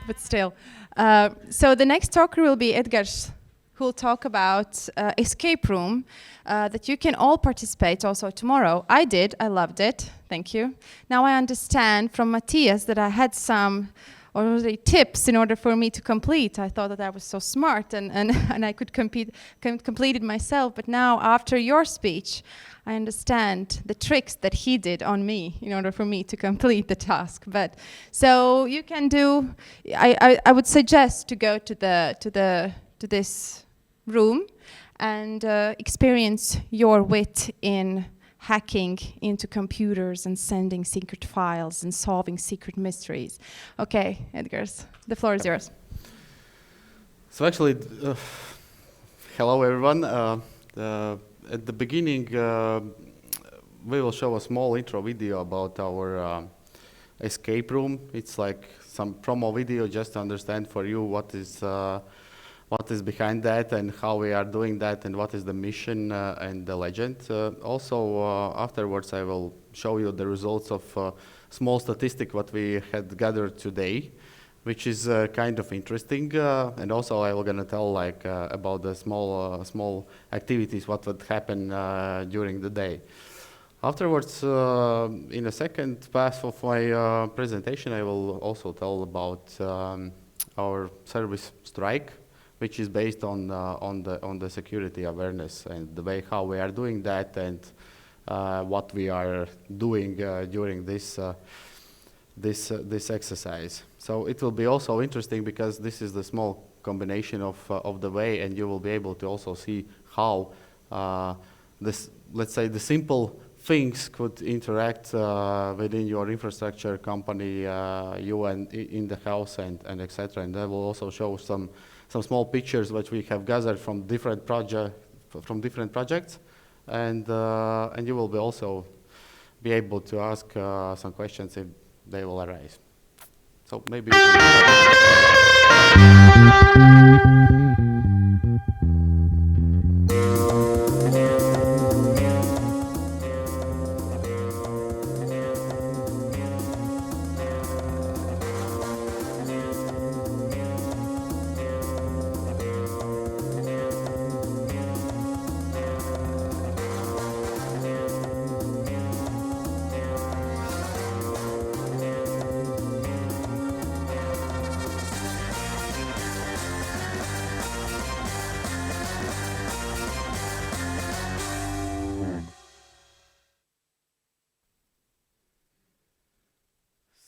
but still. So the next talker will be Edgars, who will talk about escape room that you can all participate also tomorrow. I did, I loved it, thank you. Now I understand from Matthias that I had some already tips in order for me to complete. I thought that I was so smart and I could complete it myself, but now after your speech, I understand the tricks that he did on me in order for me to complete the task. But so you can do, I would suggest to go to this room and experience your wit in hacking into computers and sending secret files and solving secret mysteries. Okay, Edgars, the floor is yours. So actually, hello everyone. At the beginning, we will show a small intro video about our escape room. It's like some promo video just to understand for you what is behind that and how we are doing that and what is the mission and the legend. Also, afterwards I will show you the results of small statistic what we had gathered today, which is kind of interesting. And also I will gonna tell like about the small activities what would happen during the day. Afterwards, in a second pass of my presentation, I will also tell about our service strike, which is based on the security awareness and the way how we are doing that and what we are doing during this exercise. So it will be also interesting because this is the small combination of the way, and you will be able to also see how this, let's say, the simple things could interact within your infrastructure company, you and in the house and etc. And I will also show some small pictures which we have gathered from different projects, and you will be also be able to ask some questions if they will arise. So maybe.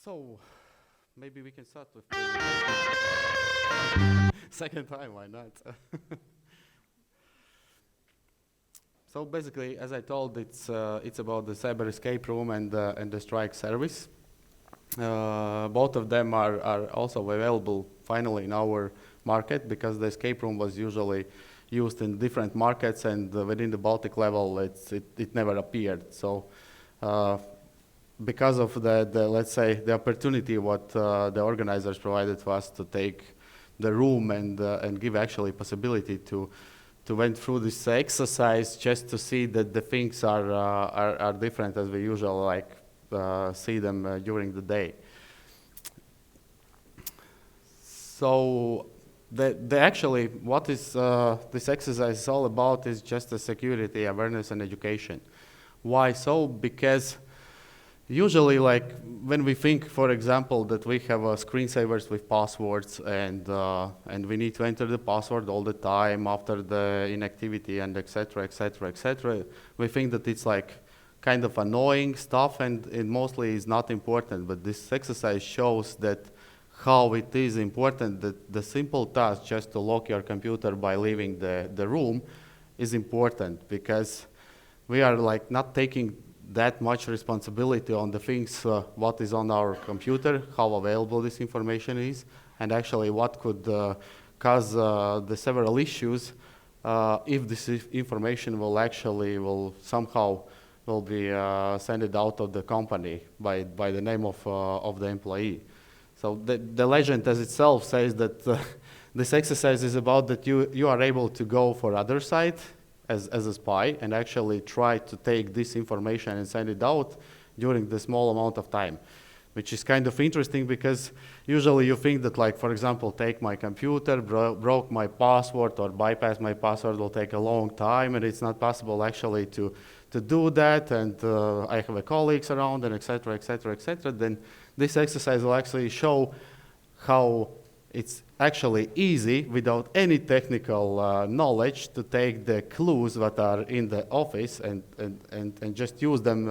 So, maybe we can start with second time, why not? So basically, as I told, it's about the cyber escape room and the strike service. Both of them are also available finally in our market because the escape room was usually used in different markets, and within the Baltic level, it never appeared. So. Because of the let's say the opportunity what the organizers provided to us to take the room and give actually possibility to went through this exercise just to see that the things are different as we usually like see them during the day. So the actually what is this exercise is all about is just the security awareness and education. Why so? Because usually, like when we think, for example, that we have screensavers with passwords and we need to enter the password all the time after the inactivity and etc., etc., etc., we think that it's like kind of annoying stuff and it mostly is not important. But this exercise shows that how it is important that the simple task just to lock your computer by leaving the room is important, because we are like not taking that much responsibility on the things what is on our computer, how available this information is, and actually what could cause the several issues if this information will somehow be sent out of the company by the name of the employee. So the legend as itself says that this exercise is about that you are able to go for other side as a spy and actually try to take this information and send it out during the small amount of time. which is kind of interesting because usually you think that, like, for example, take my computer, broke my password or bypass my password will take a long time, and it's not possible actually to do that, and I have colleagues around, and etc., etc., etc. Then this exercise will actually show how it's actually easy, without any technical knowledge, to take the clues that are in the office and just use them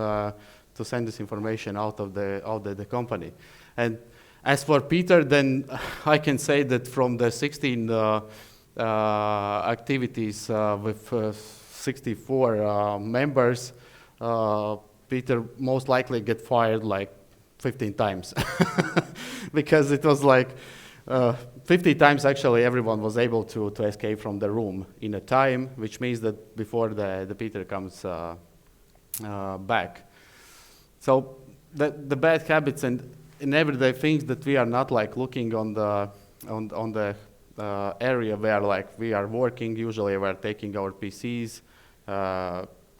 to send this information out of the company. And as for Peter, then I can say that from the 16 activities with 64 members, Peter most likely get fired like 15 times because it was like 50 times actually everyone was able to escape from the room in a time, which means that before the Peter comes back. So the bad habits and in everyday things that we are not like looking on the area where like we are working. Usually we're taking our PCs,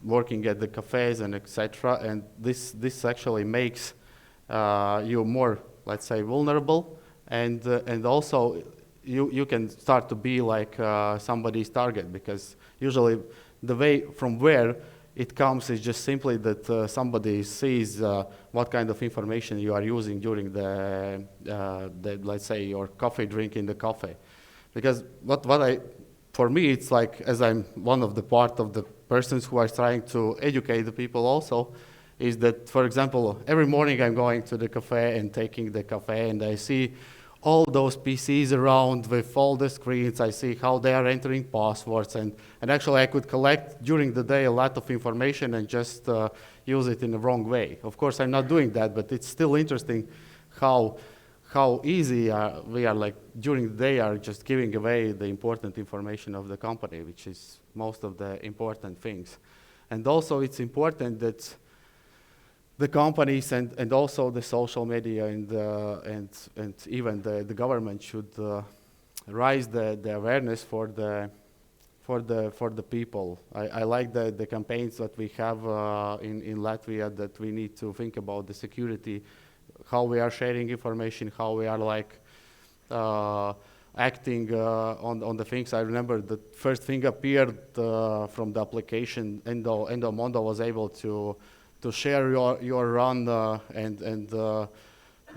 working at the cafes and etc. And this actually makes you more, let's say, vulnerable, and also you can start to be like somebody's target, because usually the way from where it comes is just simply that somebody sees what kind of information you are using during the let's say your coffee drink in the cafe. Because for me it's like, as I'm one of the part of the persons who are trying to educate the people also, is that, for example, every morning I'm going to the cafe and taking the cafe, and I see all those PCs around with all the screens. I see how they are entering passwords, and actually I could collect during the day a lot of information and just use it in the wrong way. Of course, I'm not doing that, but it's still interesting how easy we are, like, during the day are just giving away the important information of the company, which is most of the important things. And also it's important that the companies and also the social media and even the government should raise the awareness for the people. I like the campaigns that we have in Latvia, that we need to think about the security, how we are sharing information, how we are like acting on the things. I remember the first thing appeared from the application. Endomondo was able to share your run, and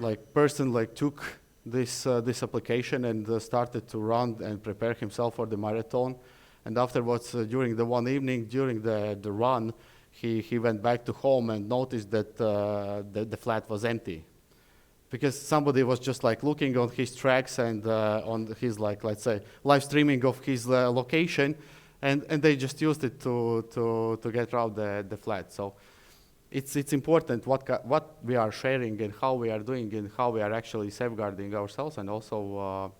like person like took this application and started to run and prepare himself for the marathon. And afterwards, during the one evening during the run, he went back to home and noticed that the flat was empty, because somebody was just like looking on his tracks and on his, like, let's say, live streaming of his location, and they just used it to get out the flat. So it's important what we are sharing and how we are doing and how we are actually safeguarding ourselves, and also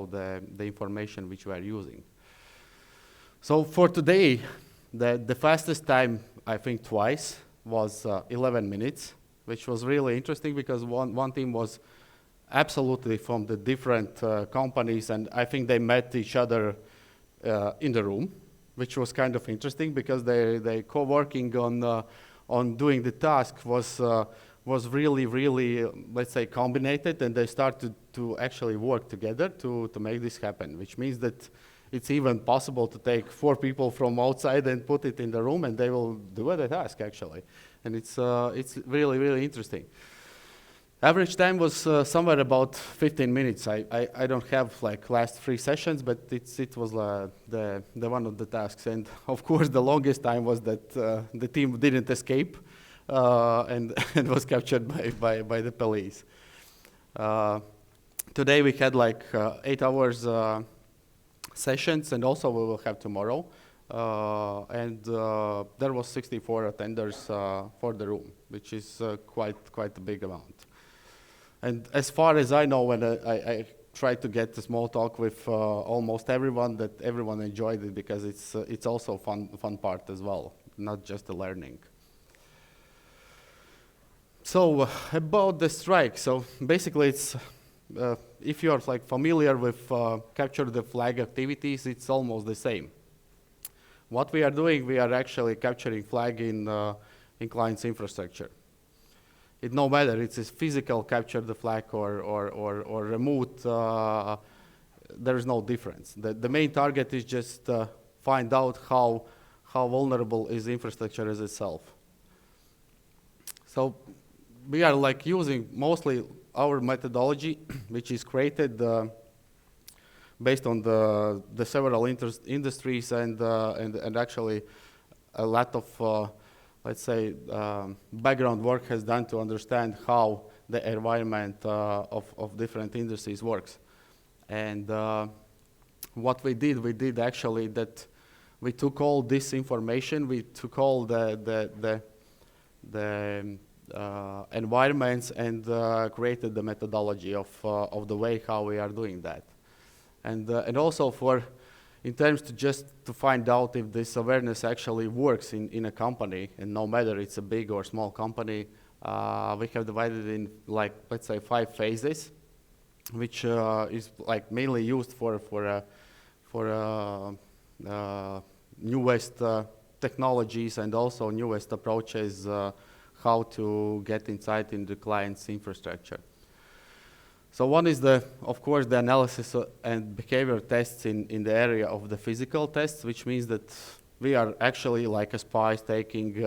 the information which we are using. So for today, the fastest time, I think twice, was 11 minutes, which was really interesting because one team was absolutely from the different companies, and I think they met each other in the room, which was kind of interesting because they co-working on doing the task was really, let's say, combined, and they started to actually work together to make this happen, which means that it's even possible to take 4 people from outside and put it in the room, and they will do the task actually. And it's really, really interesting. Average time was somewhere about 15 minutes. I don't have like last 3 sessions, but it was the one of the tasks. And of course, the longest time was that the team didn't escape and was captured by the police. Today we had like 8 hours sessions, and also we will have tomorrow. And there was 64 attenders for the room, which is quite a big amount. And as far as I know, when I tried to get a small talk with almost everyone, that everyone enjoyed it, because it's also fun part as well, not just the learning. So about the strike, so basically it's if you're like familiar with capture the flag activities, it's almost the same. What we are doing, we are actually capturing flag in client's infrastructure. it no matter it's a physical capture the flag or remote, there is no difference. The main target is just find out how vulnerable is the infrastructure as itself. So we are like using mostly our methodology, which is created based on the several industries and actually a lot of let's say background work has done to understand how the environment of different industries works. And what we did actually that we took all this information, we took all the environments and created the methodology of the way how we are doing that. And also in terms to find out if this awareness actually works in a company, and no matter it's a big or small company, we have divided in like, let's say 5 phases, which is like mainly used for newest technologies and also newest approaches how to get insight in the client's infrastructure. So one is of course, the analysis and behavior tests in the area of the physical tests, which means that we are actually like a spies taking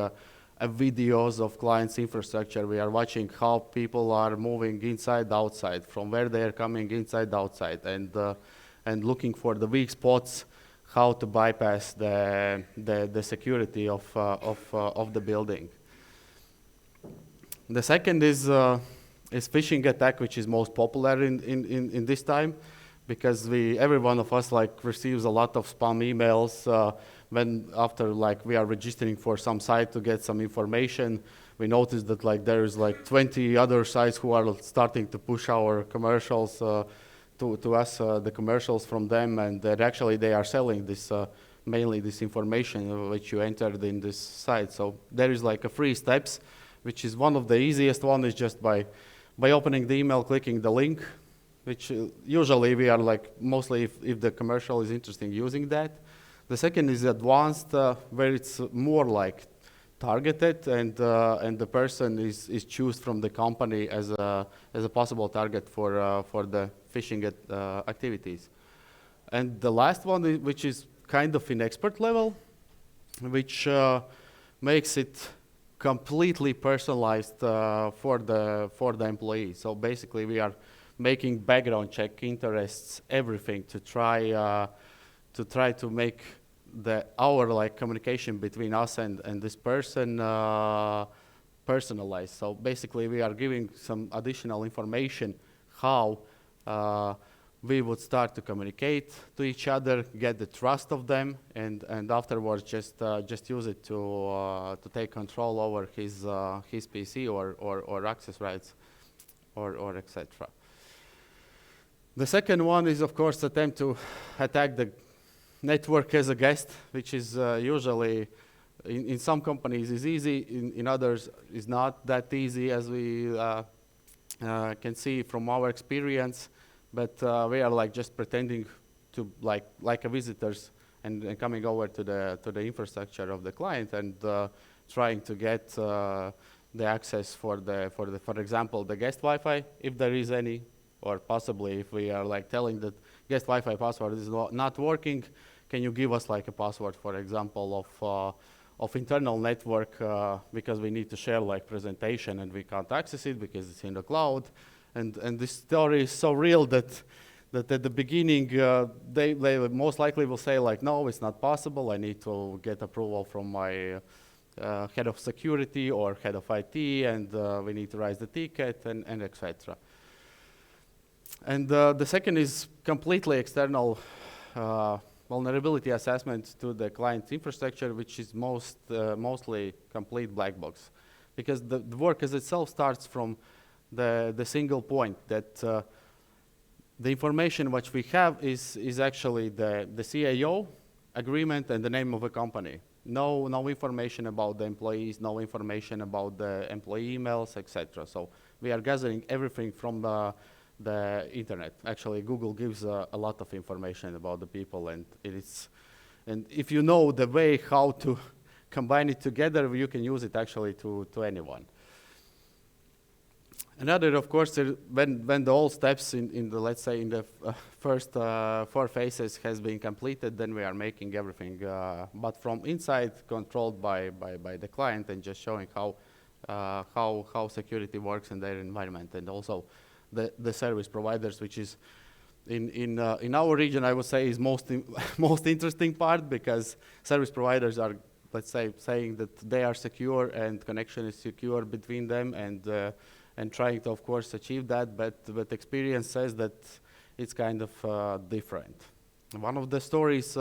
videos of clients' infrastructure. We are watching how people are moving inside, outside, from where they are coming inside, outside, and looking for the weak spots, how to bypass the security of the building. The second is phishing attack, which is most popular in this time, because every one of us like receives a lot of spam emails when after like we are registering for some site to get some information. We notice that like there is like 20 other sites who are starting to push our commercials to us, the commercials from them, and that actually they are selling this mainly this information which you entered in this site. So there is like a 3 steps, which is one of the easiest one is just by opening the email, clicking the link, which usually we are like mostly if the commercial is interesting using that. The second is advanced, where it's more like targeted, and the person is chosen from the company as a possible target for the phishing activities. And the last one, which is kind of in expert level, which makes it completely personalized for the employee. So basically, we are making background check, interests, everything to try to make our like communication between us and this person personalized. So basically, we are giving some additional information how we would start to communicate to each other, get the trust of them, and afterwards just use it to take control over his PC or access rights or etc. The second one is of course attempt to attack the network as a guest, which is usually in some companies is easy, in others is not that easy, as we can see from our experience. But we are like just pretending to like a visitors and coming over to the infrastructure of the client and trying to get the access for example the guest Wi-Fi, if there is any, or possibly if we are like telling that guest Wi-Fi password is not working, can you give us like a password, for example, of internal network because we need to share like presentation and we can't access it because it's in the cloud. And this story is so real that at the beginning they most likely will say like, no, it's not possible. I need to get approval from my head of security or head of IT, and we need to raise the ticket and etc. And the second is completely external vulnerability assessment to the client's infrastructure, which is mostly complete black box, because the work as itself starts from the single point that the information which we have is actually the CAO agreement and the name of a company. No information about the employees, no information about the employee emails, etc. So we are gathering everything from the internet. Actually, Google gives a lot of information about the people, and if you know the way how to combine it together, you can use it actually to anyone. Another, of course, when the all steps in the, let's say, in the first 4 phases has been completed, then we are making everything, but from inside, controlled by the client, and just showing how security works in their environment, and also the service providers, which is in our region, I would say, is most interesting part, because service providers are, let's say, saying that they are secure and connection is secure between them, and trying to, of course, achieve that, but experience says that it's kind of different. One of the stories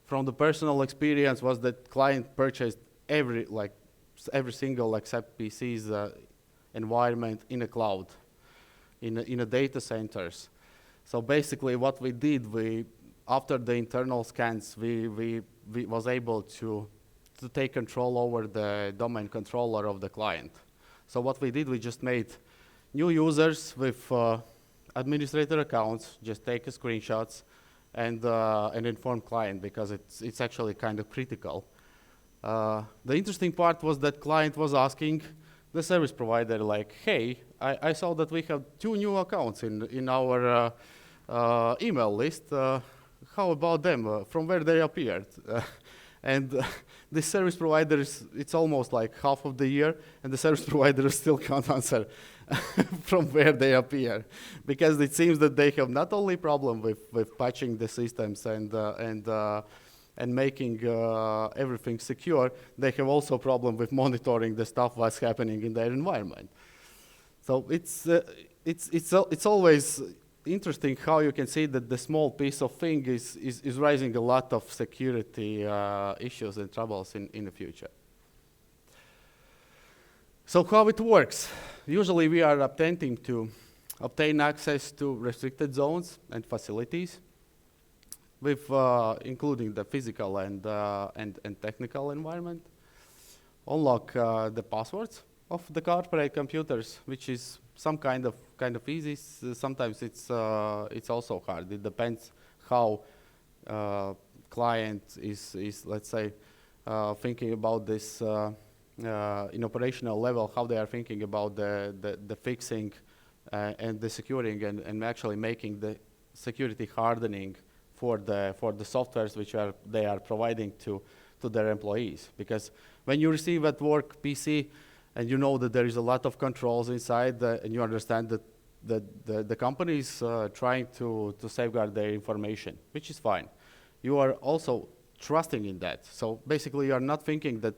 from the personal experience was that client purchased every single except PC's environment in a cloud, in a data centers. So basically, what we did, after the internal scans, we was able to take control over the domain controller of the client. So what we did, we just made new users with administrator accounts, just take screenshots and inform client, because it's actually kind of critical. The interesting part was that client was asking the service provider, like, hey, I saw that we have 2 new accounts in our email list. How about them? From where they appeared? And the service providers, it's almost like half of the year, and the service providers still can't answer from where they appear, because it seems that they have not only problem with patching the systems and making everything secure, they have also problem with monitoring the stuff what's happening in their environment. So it's always interesting how you can see that the small piece of thing is raising a lot of security issues and troubles in the future. So how it works? Usually we are attempting to obtain access to restricted zones and facilities, with including the physical and technical environment. Unlock the passwords of the corporate computers, which is some kind of easy. Sometimes it's also hard. It depends how client is, let's say, thinking about this in operational level, how they are thinking about the fixing and the securing, and actually making the security hardening for the softwares which they are providing to their employees. Because when you receive at work PC, and you know that there is a lot of controls inside, and you understand that the company is trying to safeguard their information, which is fine. You are also trusting in that. So basically, you are not thinking that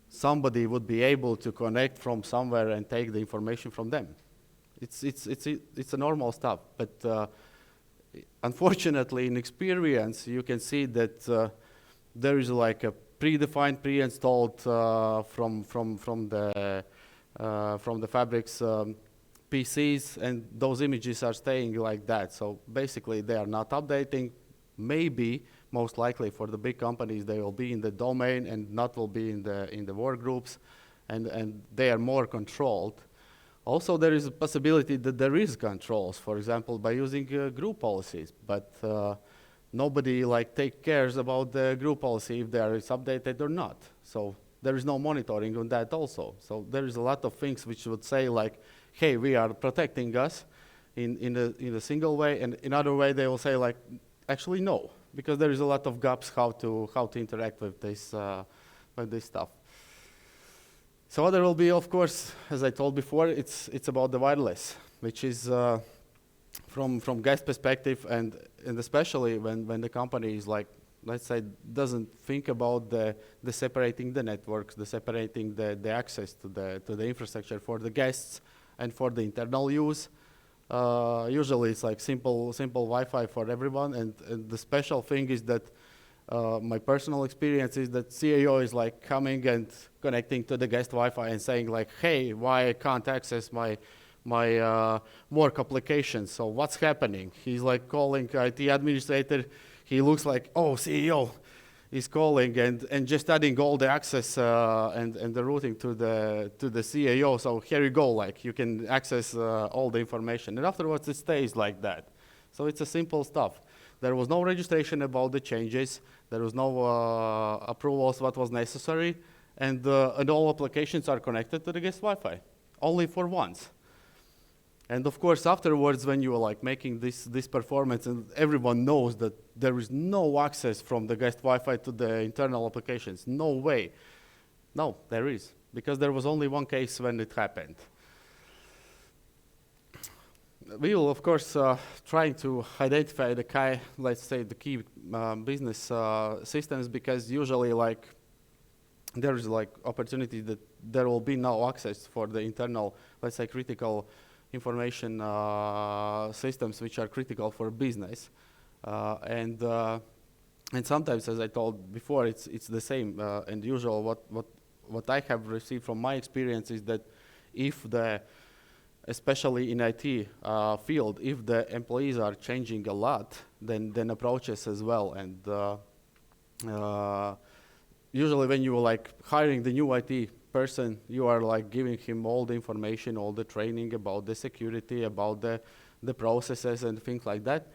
somebody would be able to connect from somewhere and take the information from them. It's a normal stuff. But unfortunately, in experience, you can see that there is like a predefined, pre-installed from the fabrics PCs, and those images are staying like that. So basically, they are not updating. Maybe, most likely, for the big companies, they will be in the domain and not will be in the work groups, and they are more controlled. Also, there is a possibility that there is controls, for example, by using group policies, but nobody take cares about the group policy if there is updated or not. So there is no monitoring on that also. So there is a lot of things which would say like, hey, we are protecting us in a single way, and in other way they will say like, actually no, because there is a lot of gaps how to interact with this stuff. So there will be, of course, as I told before, it's about the wireless, which is from guest perspective, and especially when the company is like, let's say, doesn't think about the separating the networks, the separating the access to the infrastructure for the guests and for the internal use. Usually it's like simple Wi-Fi for everyone, and the special thing is that my personal experience is that CAO is like coming and connecting to the guest Wi-Fi and saying like, hey, why I can't access my work application? So what's happening? He's like calling IT administrator. He looks like, oh, CEO is calling and just adding all the access and the routing to the CAO. So here you go, like you can access all the information, and afterwards it stays like that. So it's a simple stuff. There was no registration about the changes. There was no approvals what was necessary, and all applications are connected to the guest Wi-Fi, only for once. And of course, afterwards, when you are like making this performance, and everyone knows that there is no access from the guest Wi-Fi to the internal applications, no way. No, there is, because there was only one case when it happened. We will, of course, try to identify the key business systems, because usually, like, there is like opportunity that there will be no access for the internal, let's say, critical information systems which are critical for business, and sometimes, as I told before, it's the same. And usual what I have received from my experience is that if especially in IT field, if the employees are changing a lot, then approaches as well. And usually when you are like hiring the new IT person, you are like giving him all the information, all the training about the security, about the processes and things like that.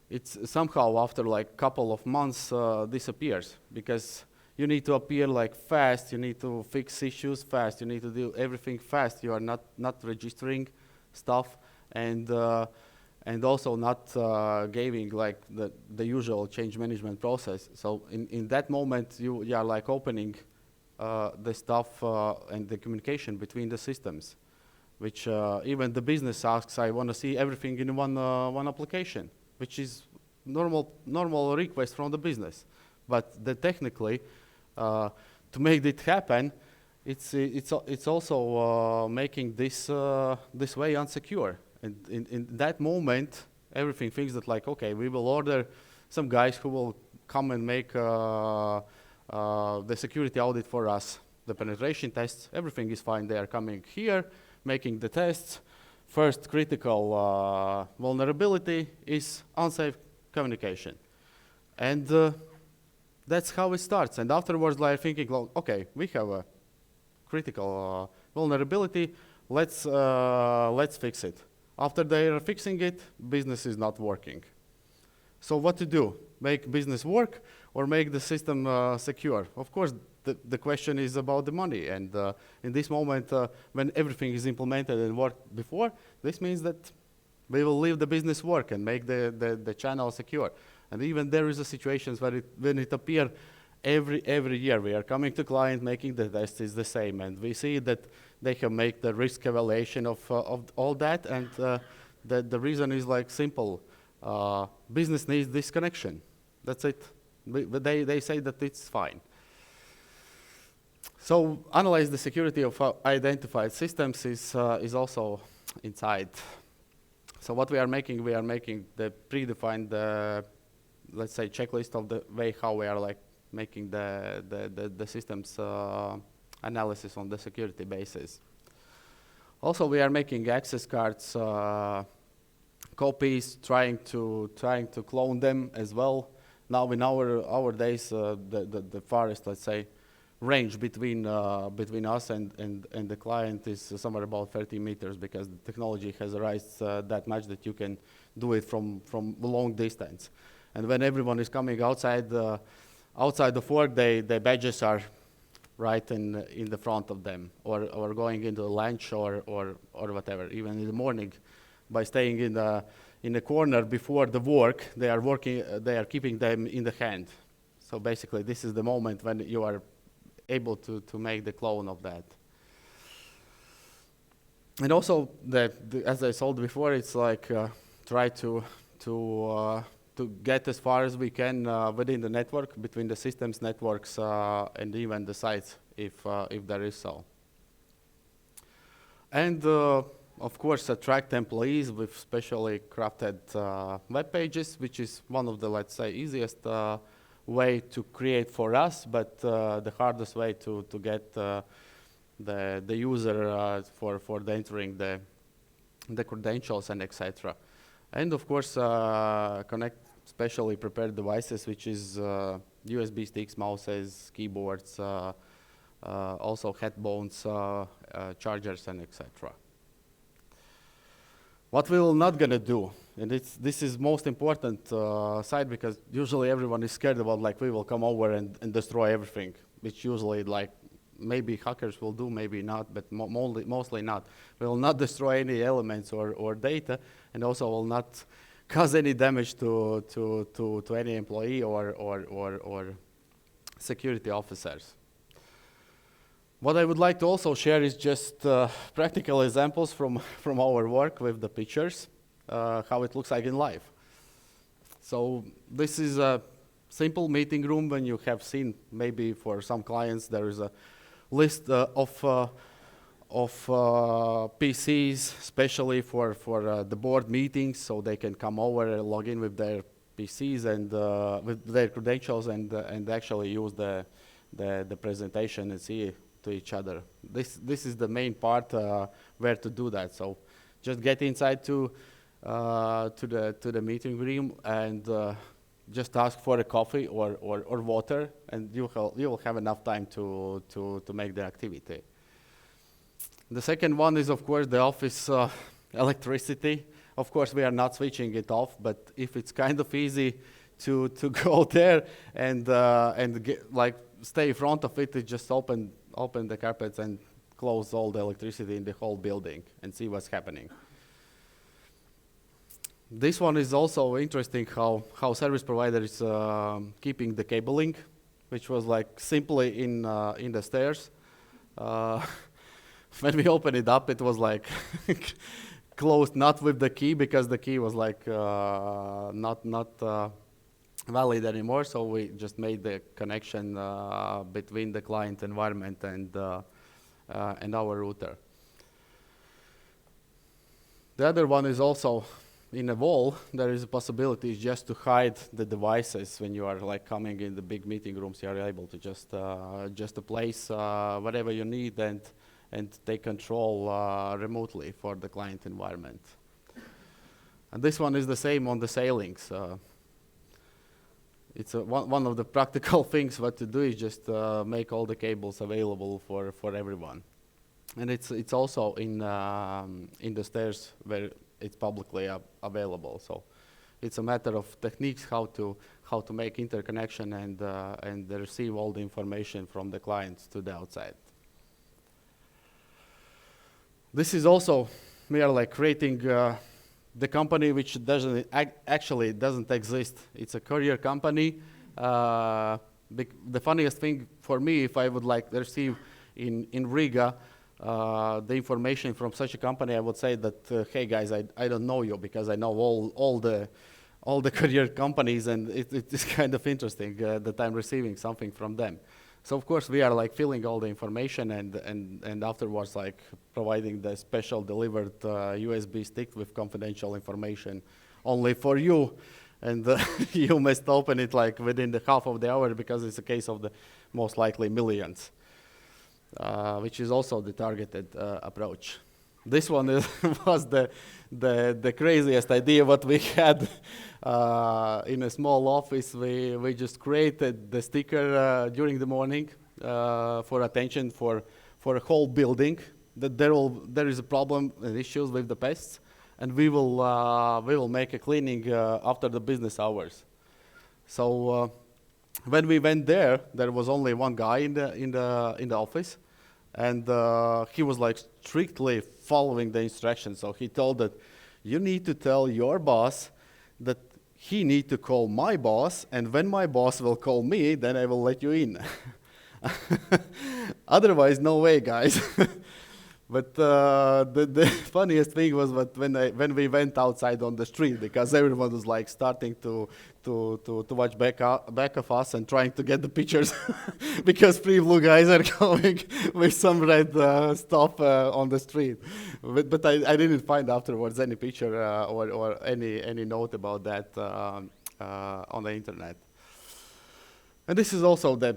It's somehow after like couple of months disappears, because you need to appear like fast, you need to fix issues fast, you need to do everything fast. You are not registering stuff, and also not giving like the usual change management process. So in that moment, you are like opening the stuff and the communication between the systems, which even the business asks, I want to see everything in one application, which is normal request from the business. But technically, to make it happen, it's also making this way unsecure. And in that moment, everything thinks that like, okay, we will order some guys who will come and make the security audit for us, the penetration tests, everything is fine. They are coming here, making the tests. First critical vulnerability is unsafe communication. And that's how it starts. And afterwards, like thinking, well, okay, we have a critical vulnerability, let's fix it. After they are fixing it, business is not working. So what to do? Make business work or make the system secure? Of course, the question is about the money. And in this moment, when everything is implemented and worked before, this means that we will leave the business work and make the channel secure. And even there is a situations where when it appears every year, we are coming to client, making the test is the same, and we see that they can make the risk evaluation of all that, and the reason is like simple. Business needs this connection. That's it. They say that it's fine. So analyze the security of identified systems is also inside. So what we are making the predefined, let's say, checklist of the way how we are like making the systems analysis on the security basis. Also, we are making access cards copies, trying to clone them as well. Now in our days, the farthest, let's say, range between us and the client is somewhere about 30 meters, because the technology has arisen that much that you can do it from a long distance. And when everyone is coming outside of work, their badges are right in the front of them, or going into lunch or whatever. Even in the morning, by staying in the corner before the work, they are keeping them in the hand. So basically, this is the moment when you are able to make the clone of that. And also, as I told before, it's like try to get as far as we can within the network, between the systems, networks, and even the sites, if there is so. And of course, attract employees with specially crafted web pages, which is one of the, let's say, easiest way to create for us, but the hardest way to get the user for the entering the credentials and etc. And of course, connect specially prepared devices, which is USB sticks, mouses, keyboards, also headphones, chargers, and etc. What we will not gonna do, and this is most important side, because usually everyone is scared about like we will come over and destroy everything, which usually like maybe hackers will do, maybe not, but mostly not. We will not destroy any elements or data, and also will not cause any damage to any employee or security officers. What I would like to also share is just practical examples from our work with the pictures, how it looks like in life. So this is a simple meeting room. When you have seen, maybe for some clients, there is a list of PCs, especially for the board meetings, so they can come over and log in with their PCs and with their credentials and actually use the presentation and see to each other. This is the main part where to do that. So just get inside to the meeting room and just ask for a coffee or water, and you will have enough time to make the activity. The second one is, of course, the office electricity. Of course, we are not switching it off, but if it's kind of easy to go there and stay in front of it, just open the carpets and close all the electricity in the whole building and see what's happening. This one is also interesting, how service provider is keeping the cabling, which was like simply in the stairs. When we opened it up, it was like closed, not with the key, because the key was like not valid anymore. So we just made the connection between the client environment and our router. The other one is also in a wall. There is a possibility just to hide the devices. When you are like coming in the big meeting rooms, you are able to just to place whatever you need and take control remotely for the client environment. And this one is the same on the sailings. It's one of the practical things what to do is just make all the cables available for everyone. And it's also in the stairs where it's publicly available. So it's a matter of techniques how to make interconnection and receive all the information from the clients to the outside. This is also, we are like creating the company which actually doesn't exist. It's a courier company. The funniest thing for me, if I would like to receive in Riga the information from such a company, I would say that, hey guys, I don't know you because I know all the courier companies, and it's kind of interesting that I'm receiving something from them. So of course we are like filling all the information and afterwards like providing the special delivered USB stick with confidential information only for you, and you must open it like within the half of the hour because it's a case of the most likely millions, which is also the targeted approach. This one was the craziest idea what we had in a small office. We just created the sticker during the morning for attention for a whole building that there is a problem and issues with the pests, and we will make a cleaning after the business hours. So when we went there was only one guy in the office. And he was like strictly following the instructions. So he told that you need to tell your boss that he need to call my boss, and when my boss will call me, then I will let you in. Otherwise, no way, guys. But the funniest thing was when we went outside on the street, because everyone was like starting to watch back of us and trying to get the pictures because three blue guys are coming with some red stuff on the street. But I didn't find afterwards any picture or any note about that on the internet. And this is also the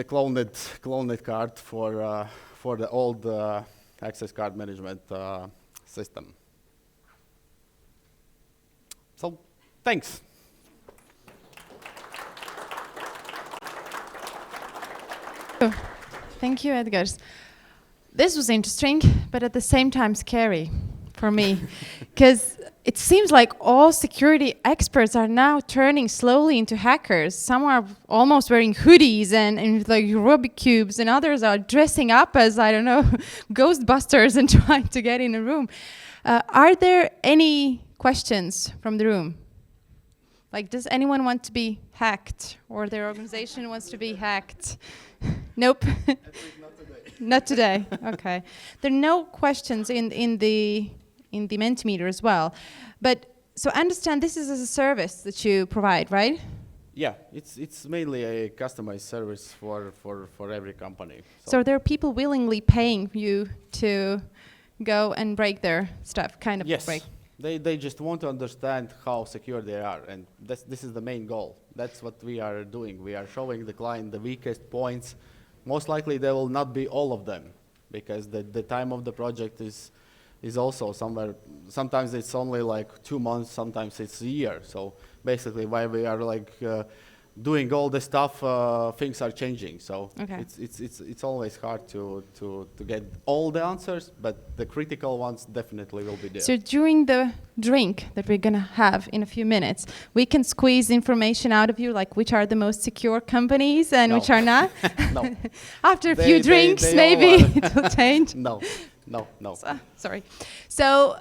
cloned card for the old access card management system. So, thanks. Thank you, Edgars. This was interesting, but at the same time scary for me, because it seems like all security experts are now turning slowly into hackers. Some are almost wearing hoodies and like Rubik cubes, and others are dressing up as, I don't know, Ghostbusters and trying to get in a room. Are there any questions from the room? Like, does anyone want to be hacked, or their organization wants to be hacked? Nope. At least not today. Not today. Okay. There are no questions in the Mentimeter as well, but so I understand this is as a service that you provide, right? Yeah, it's mainly a customized service for every company. So there are people willingly paying you to go and break their stuff, kind of yes. break. They just want to understand how secure they are, and this is the main goal. That's what we are doing. We are showing the client the weakest points. Most likely there will not be all of them, because the time of the project is also somewhere. Sometimes it's only like 2 months, sometimes it's a year. So basically while we are like doing all the stuff, things are changing. So Okay. it's always hard to get all the answers, but the critical ones definitely will be there. So during the drink that we're gonna have in a few minutes, we can squeeze information out of you, like which are the most secure companies and No. which are not? No. After a few drinks, they maybe all it will change. No. Sorry. So